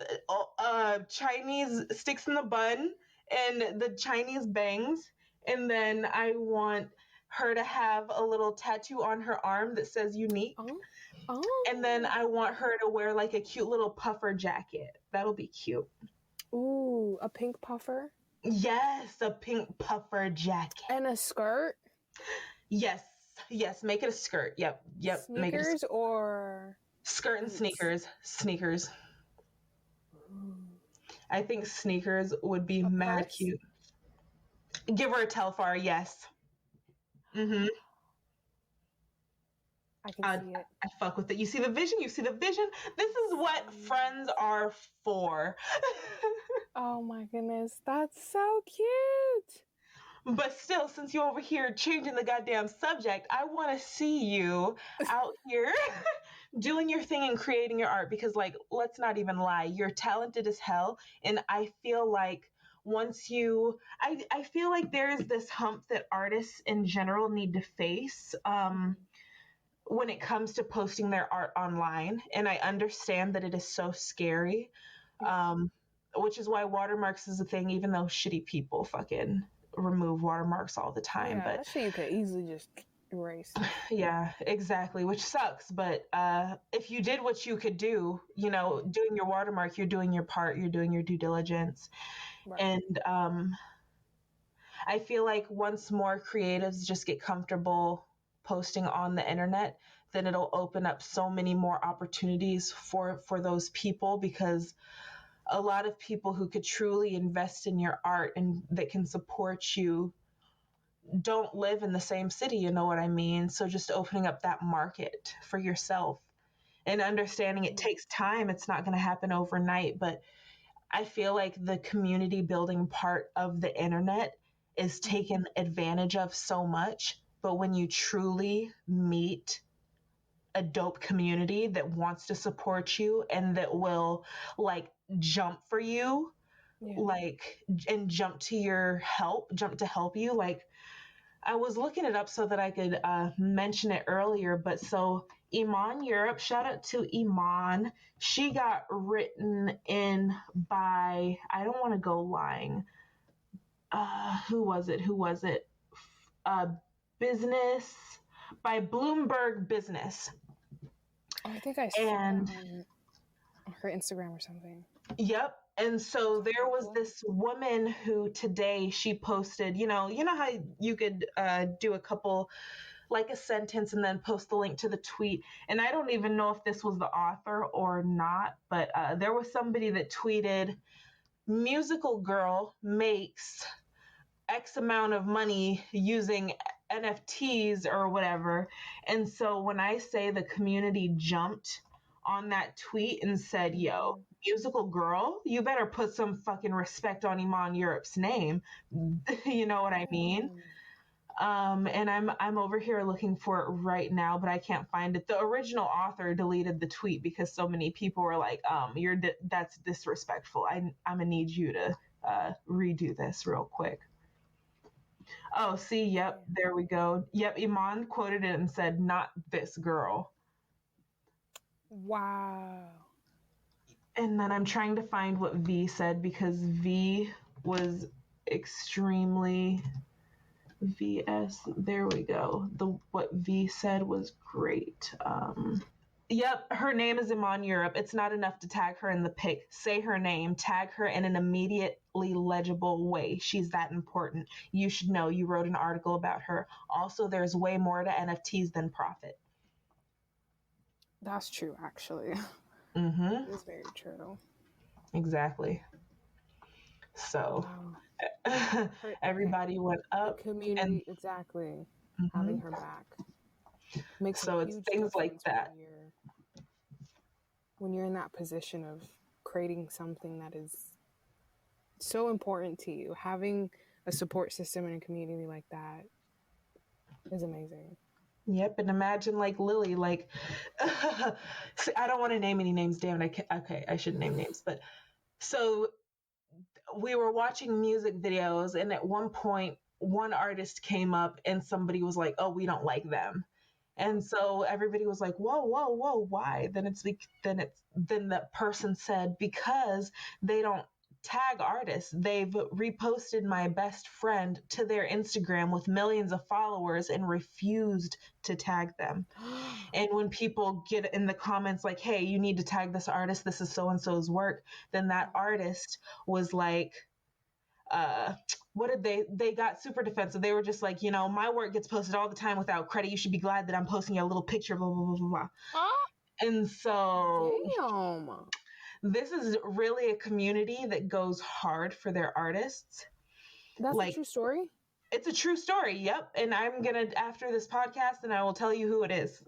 Chinese sticks in the bun and the Chinese bangs. And then I want her to have a little tattoo on her arm that says unique. Oh. And then I want her to wear like a cute little puffer jacket. That'll be cute. Ooh, a pink puffer? Yes, a pink puffer jacket. And a skirt? Yes, make it a skirt. Yep. Sneakers make it or skirt and sneakers. Ooh. I think sneakers would be mad cute. Give her a Telfar, yes. Mm-hmm. I can see it. I fuck with it. You see the vision? This is what friends are for. Oh my goodness, that's so cute. But still, since you're over here changing the goddamn subject, I want to see you out here doing your thing and creating your art, because, like, let's not even lie, you're talented as hell. And I feel like I feel like there is this hump that artists in general need to face when it comes to posting their art online. And I understand that it is so scary, which is why watermarks is a thing, even though shitty people fucking remove watermarks all the time. Yeah, that shit you could easily just erase. Yeah, exactly, which sucks. But if you did what you could do, doing your watermark, you're doing your part, you're doing your due diligence. Right. And I feel like once more creatives just get comfortable posting on the internet, then it'll open up so many more opportunities for those people, because a lot of people who could truly invest in your art and that can support you don't live in the same city, you know what I mean? So just opening up that market for yourself and understanding it takes time. It's not going to happen overnight, but I feel like the community building part of the internet is taken advantage of so much. But when you truly meet a dope community that wants to support you and that will like jump for you, like, and jump to help you, like, I was looking it up so that I could mention it earlier, but so Iman Europe, shout out to Iman. She got written in by, I don't want to go lying. Who was it? Business, by Bloomberg Business. Oh, I think I saw And that on her Instagram or something. yep. And so there was this woman who today she posted, you know how you could do a couple, like a sentence and then post the link to the tweet. And I don't even know if this was the author or not, but there was somebody that tweeted, musical girl makes X amount of money using NFTs or whatever. And so when I say the community jumped on that tweet and said, yo, musical girl, you better put some fucking respect on Iman Europe's name. You know what I mean? And I'm over here looking for it right now, but I can't find it. The original author deleted the tweet because so many people were like, that's disrespectful. I'm gonna need you to redo this real quick. Oh, see, yep, there we go. Yep, Iman quoted it and said, not this girl. Wow. And then I'm trying to find what V said because V was extremely VS. There we go. What V said was great. Yep, her name is Iman Europe. It's not enough to tag her in the pic. Say her name, tag her in an immediately legible way. She's that important. You should know. You wrote an article about her. Also, there's way more to NFTs than profit. That's true, actually. Mm-hmm. It's very true. Exactly. So everybody went up. The community, exactly. Having her back. Makes so a it's huge things like difference that. When you're in that position of creating something that is so important to you. Having a support system in a community like that is amazing. Yep, and imagine like Lily, like I don't want to name any names, damn it. I shouldn't name names, but so we were watching music videos, and at one point, one artist came up, and somebody was like, "Oh, we don't like them," and so everybody was like, "Whoa, whoa, whoa, why?" Then the person said, "Because they don't tag artists. They've reposted my best friend to their Instagram with millions of followers and refused to tag them." And when people get in the comments like, "Hey, you need to tag this artist, this is so and so's work," then that artist was like, what did they got super defensive. They were just like, my work gets posted all the time without credit. You should be glad that I'm posting a little picture, blah, blah, blah, blah, blah. And so damn. This is really a community that goes hard for their artists. That's a true story? It's a true story, yep. And I'm going to, after this podcast, and I will tell you who it is.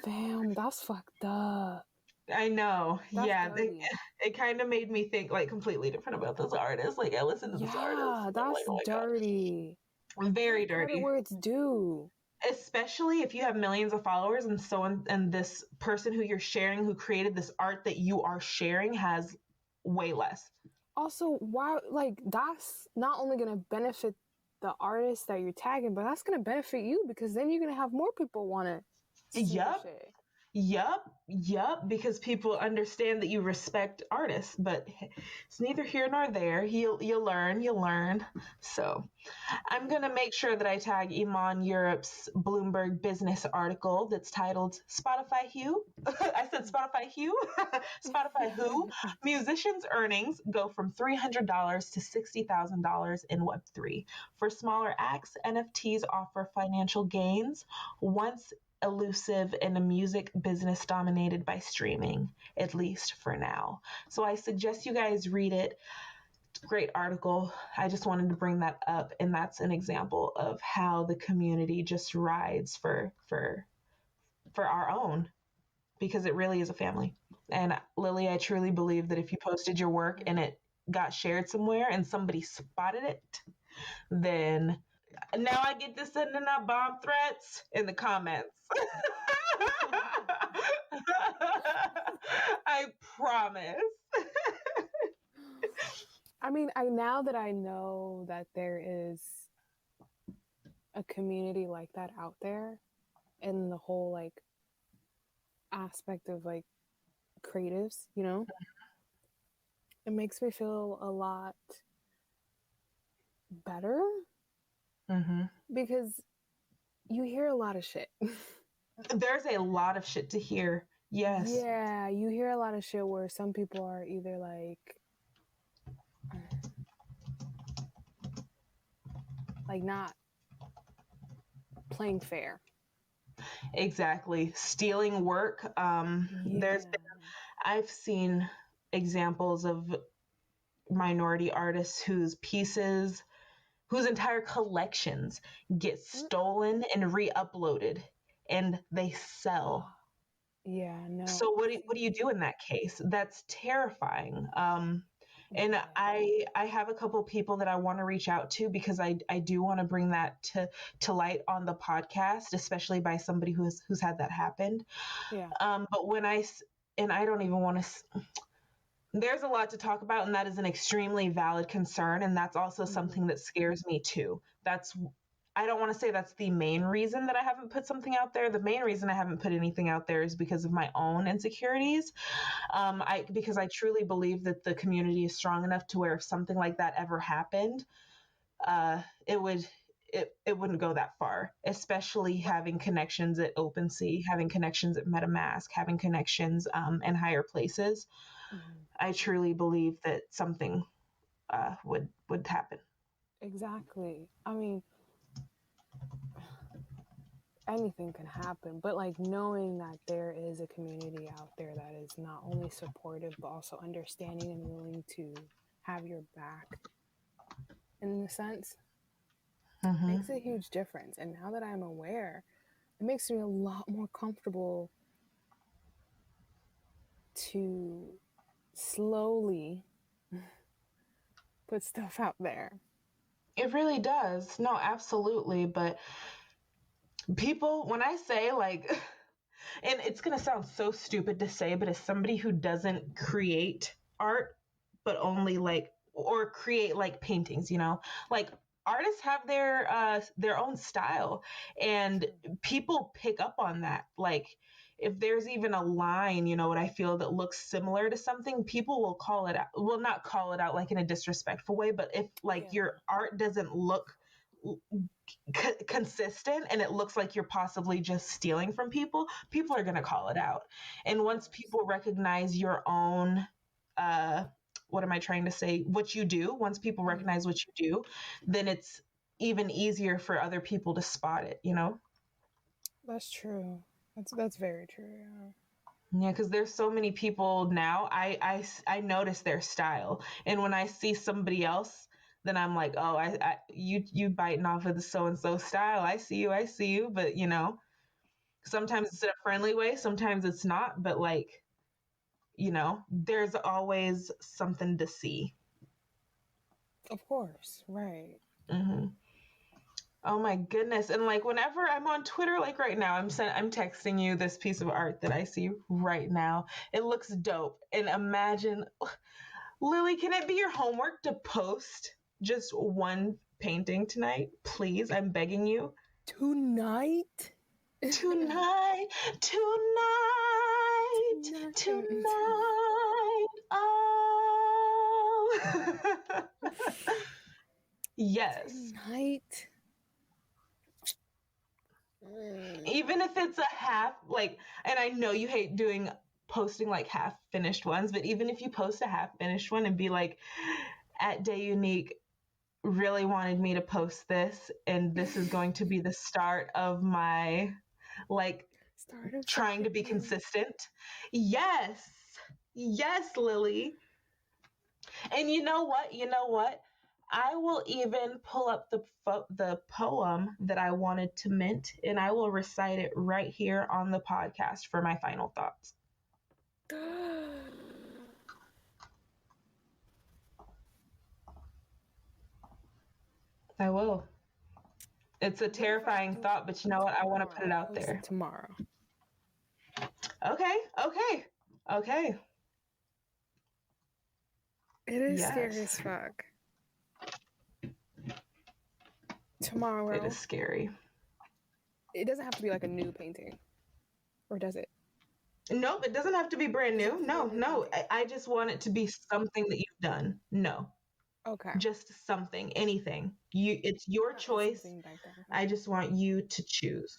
Fam, that's fucked up. I know. That's yeah. It kind of made me think like completely different about this artist. Like I listened to this artist. Yeah, that's like, oh dirty. Very dirty. Credit where it's due. Especially if you have millions of followers and this person who you're sharing, who created this art that you are sharing, has way less. Also, why, like, that's not only going to benefit the artist that you're tagging, but that's going to benefit you because then you're going to have more people want to see your shit. Yep, because people understand that you respect artists, but it's neither here nor there. You'll learn. So I'm going to make sure that I tag Iman Europe's Bloomberg business article that's titled Spotify Who? I said Spotify Who? Spotify Who? Musicians' earnings go from $300 to $60,000 in Web3. For smaller acts, NFTs offer financial gains once elusive in a music business dominated by streaming, at least for now. So I suggest you guys read it. Great article. I just wanted to bring that up, and that's an example of how the community just rides for our own, because it really is a family. And Lily, I truly believe that if you posted your work and it got shared somewhere and somebody spotted it, then now I get to sending out bomb threats in the comments. I promise. I mean, now that I know that there is a community like that out there, and the whole like aspect of like creatives, you know, it makes me feel a lot better because you hear a lot of shit. There's a lot of shit to hear. Yes. Yeah, you hear a lot of shit where some people are either like not playing fair. Exactly. Stealing work. I've seen examples of minority artists whose entire collections get stolen and re-uploaded and they sell. Yeah, no. So what do you do in that case? That's terrifying. And I have a couple people that I want to reach out to because I do want to bring that to light on the podcast, especially by somebody who's had that happen. Yeah. But I don't even want to. There's a lot to talk about, and that is an extremely valid concern, and that's also something that scares me too. I don't want to say that's the main reason that I haven't put something out there. The main reason I haven't put anything out there is because of my own insecurities. Because I truly believe that the community is strong enough to where if something like that ever happened, it wouldn't go that far, especially having connections at OpenSea, having connections at MetaMask, having connections in higher places. I truly believe that something would happen. Exactly. I mean, anything can happen, but like knowing that there is a community out there that is not only supportive but also understanding and willing to have your back in a sense makes a huge difference. And now that I'm aware, it makes me a lot more comfortable to slowly put stuff out there. It really does. No, absolutely. But people, when I say like, and it's going to sound so stupid to say, but as somebody who doesn't create art, but only like, or create like paintings, like artists have their own style, and people pick up on that. Like, if there's even a line, what I feel that looks similar to something, people will call it out. Will not call it out like in a disrespectful way, but if like your art doesn't look consistent and it looks like you're possibly just stealing from people are going to call it out. And once people recognize your own what am I trying to say, what you do, once people recognize what you do, then it's even easier for other people to spot it. That's true. That's very true. Yeah, because there's so many people now. I notice their style, and when I see somebody else, then I'm like, oh, you biting off of the so and so style. I see you. But sometimes it's in a friendly way, sometimes it's not. But like, there's always something to see. Of course, right. Oh my goodness. And like whenever I'm on Twitter, like right now, I'm texting you this piece of art that I see right now. It looks dope. And imagine, Lily, can it be your homework to post just one painting tonight? Please, I'm begging you. Tonight. Oh. Yes. Tonight. Even if it's a half, like, and I know you hate posting like half finished ones, but even if you post a half finished one and be like, at Day Unique really wanted me to post this, and this is going to be the start of my like trying to be consistent. Yes, Lily. And you know what? I will even pull up the poem that I wanted to mint, and I will recite it right here on the podcast for my final thoughts. I will. It's a terrifying thought, but you know what? I want to put it out there. Tomorrow. Okay. It is scary as fuck. tomorrow. It is scary. It doesn't have to be like a new painting, or does it? Nope, it doesn't have to be brand new. No. I just want it to be something that you've done. No. Okay. Just something, anything. It's your choice. I just want you to choose.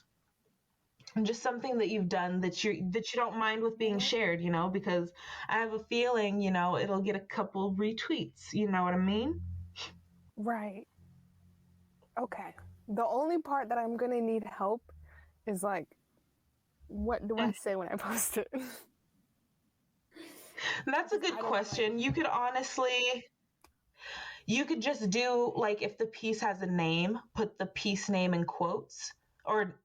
And just something that you've done that you don't mind with being shared, because I have a feeling, it'll get a couple retweets. You know what I mean? Right. Okay. The only part that I'm gonna need help is like, what do I say when I post it? That's a good question. You could just do, like, if the piece has a name, put the piece name in quotes, or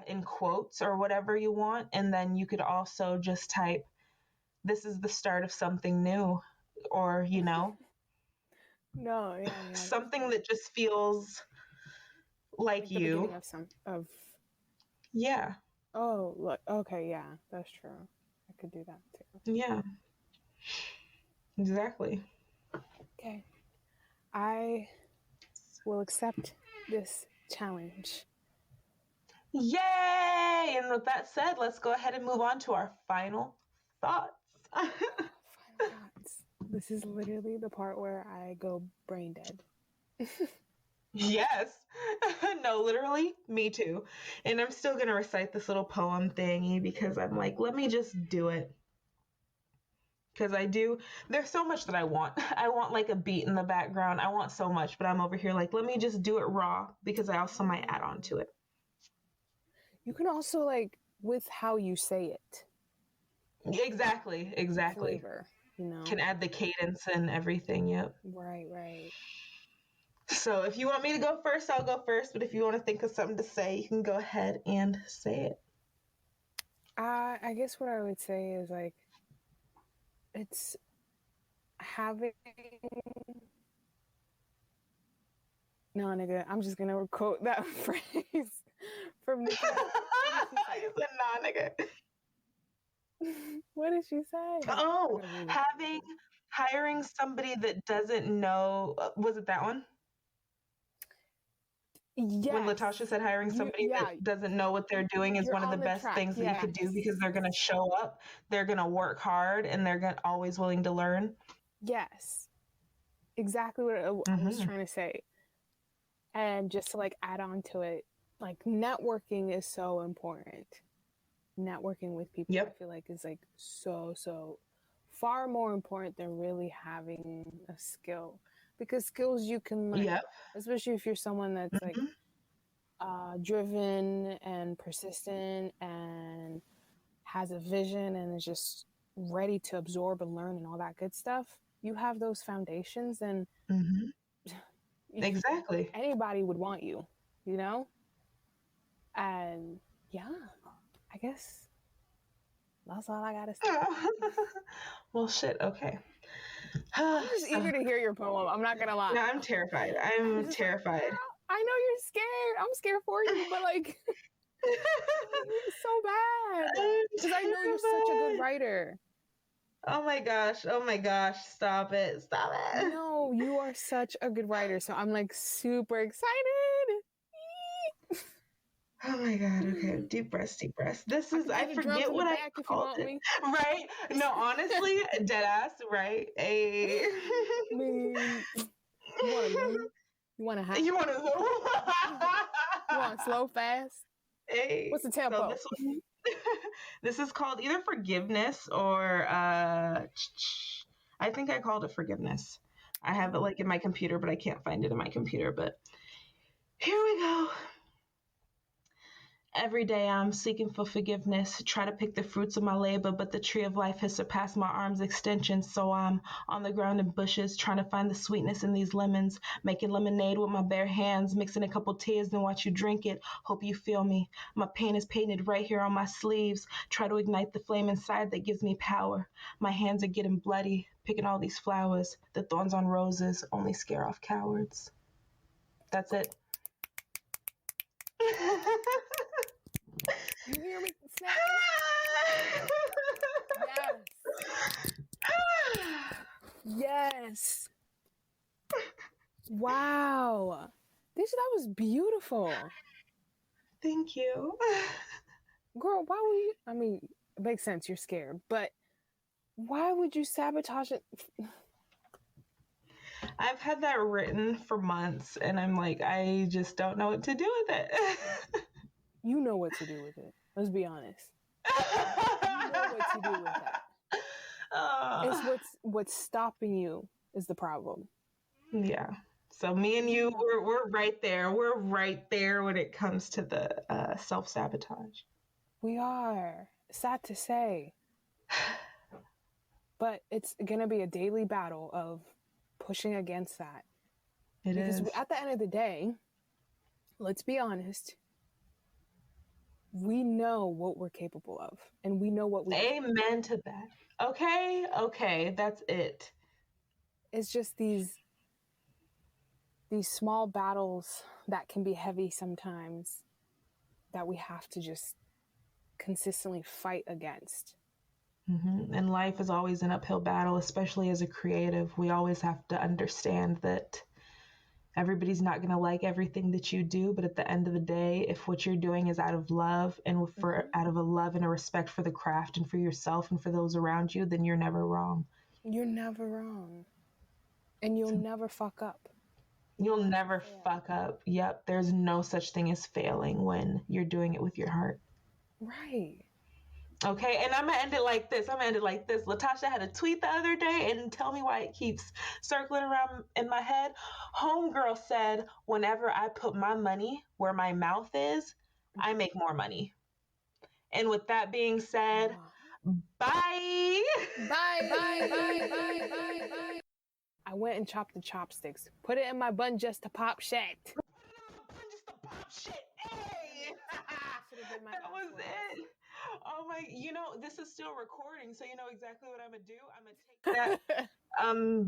in quotes, or whatever you want. And then you could also just type, "This is the start of something new," or, No, yeah. something that just feels like the you. beginning of Yeah. Oh, look. Okay, yeah, that's true. I could do that too. Yeah. Exactly. Okay. I will accept this challenge. Yay! And with that said, let's go ahead and move on to our final thoughts. Final thoughts. This is literally the part where I go brain dead. Yes. No, literally, me too. And I'm still going to recite this little poem thingy because I'm like, let me just do it. Because there's so much that I want. I want like a beat in the background. I want so much, but I'm over here like, let me just do it raw because I also might add on to it. You can also, like, with how you say it. Exactly. Flavor, Can add the cadence and everything, yep. Right. So if you want me to go first, I'll go first. But if you want to think of something to say, you can go ahead and say it. I guess what I would say is, like, it's having... No, nigga, I'm just gonna quote that phrase from Nicki. You said, nah, nigga. What did she say? Oh, hiring somebody that doesn't know. Was it that one? Yes. When Latasha said hiring somebody that doesn't know what they're doing is one of the best things that you could do because they're going to show up, they're going to work hard, and they're always willing to learn. Yes. Exactly what I was trying to say. And just to, like, add on to it, like, networking is so important. Networking with people, I feel like, is like so far more important than really having a skill, because skills you can learn, especially if you're someone that's like driven and persistent and has a vision and is just ready to absorb and learn and all that good stuff. You have those foundations, and exactly, anybody would want you, and I guess that's all I gotta say. Well, shit. Okay. I'm just eager to hear your poem. I'm not gonna lie. No, I'm terrified. I'm terrified. Like, I know you're scared. I'm scared for you, but like, it's so bad. Because I know you're such a good writer. Oh my gosh. Stop it. No, you are such a good writer. So I'm like super excited. Oh my God. Okay. Deep breaths. This is, I forget what I called it. Right? No, honestly, dead ass, right? I mean, you want to You want slow, fast? Hey. What's the tempo? So this is called either Forgiveness or I think I called it Forgiveness. I have it like in my computer, but I can't find it in my computer. But here we go. Every day I'm seeking for forgiveness, try to pick the fruits of my labor, but the tree of life has surpassed my arm's extension, so I'm on the ground in bushes, trying to find the sweetness in these lemons, making lemonade with my bare hands, mixing a couple tears, then watch you drink it. Hope you feel me. My pain is painted right here on my sleeves. Try to ignite the flame inside that gives me power. My hands are getting bloody, picking all these flowers. The thorns on roses only scare off cowards. That's it. You hear me snapping? Yes. Wow. Deja, that was beautiful. Thank you. Girl, why would you? I mean, it makes sense. You're scared, but why would you sabotage it? I've had that written for months, and I'm like, I just don't know what to do with it. You know what to do with it. Let's be honest. You know what to do with that. It's what's stopping you is the problem. Yeah. So me and you, we're right there. We're right there when it comes to the self-sabotage. We are. Sad to say. But it's going to be a daily battle of pushing against that. Because at the end of the day, let's be honest, we know what we're capable of, and we know what we Amen to that. Okay, that's it. It's just these small battles that can be heavy sometimes that we have to just consistently fight against. Mm-hmm. And life is always an uphill battle, especially as a creative. We always have to understand that everybody's not going to like everything that you do, but at the end of the day, if what you're doing is out of love and out of a love and a respect for the craft and for yourself and for those around you, then you're never wrong. You're never wrong. And you'll never fuck up. You'll never fuck up. Yep. There's no such thing as failing when you're doing it with your heart. Right. Okay, and I'm gonna end it like this. Latasha had a tweet the other day, and tell me why it keeps circling around in my head. Homegirl said, whenever I put my money where my mouth is, I make more money. And with that being said, bye. Bye. I went and chopped the chopsticks. Put it in my bun just to pop shit. Hey! That was it. Oh my, this is still recording, so you know exactly what I'm gonna do. I'm gonna take that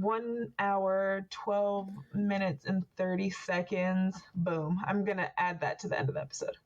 1 hour, 12 minutes and 30 seconds. Boom. I'm gonna add that to the end of the episode.